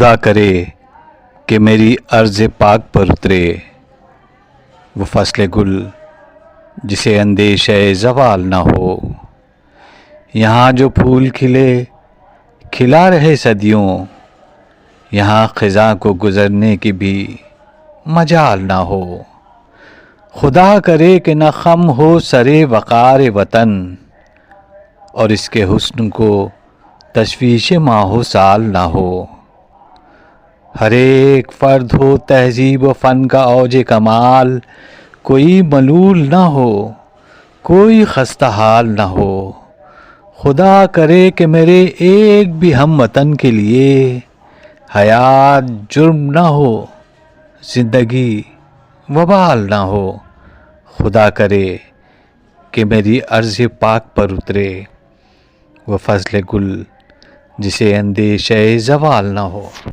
خدا کرے کہ میری عرض پاک پر اترے وہ فصل گل جسے اندیشہ زوال نہ ہو۔ یہاں جو پھول کھلا رہے صدیوں، یہاں خزاں کو گزرنے کی بھی مجال نہ ہو۔ خدا کرے کہ نہ خم ہو سرے وقار وطن، اور اس کے حسن کو تشویش ماہ و سال نہ ہو۔ ہر ایک فرد ہو تہذیب و فن کا اوج کمال، کوئی ملول نہ ہو، کوئی خستہ حال نہ ہو۔ خدا کرے کہ میرے ایک بھی ہم وطن کے لیے حیات جرم نہ ہو، زندگی وبال نہ ہو۔ خدا کرے کہ میری عرض پاک پر اترے وہ فضل گل جسے اندیشہ زوال نہ ہو۔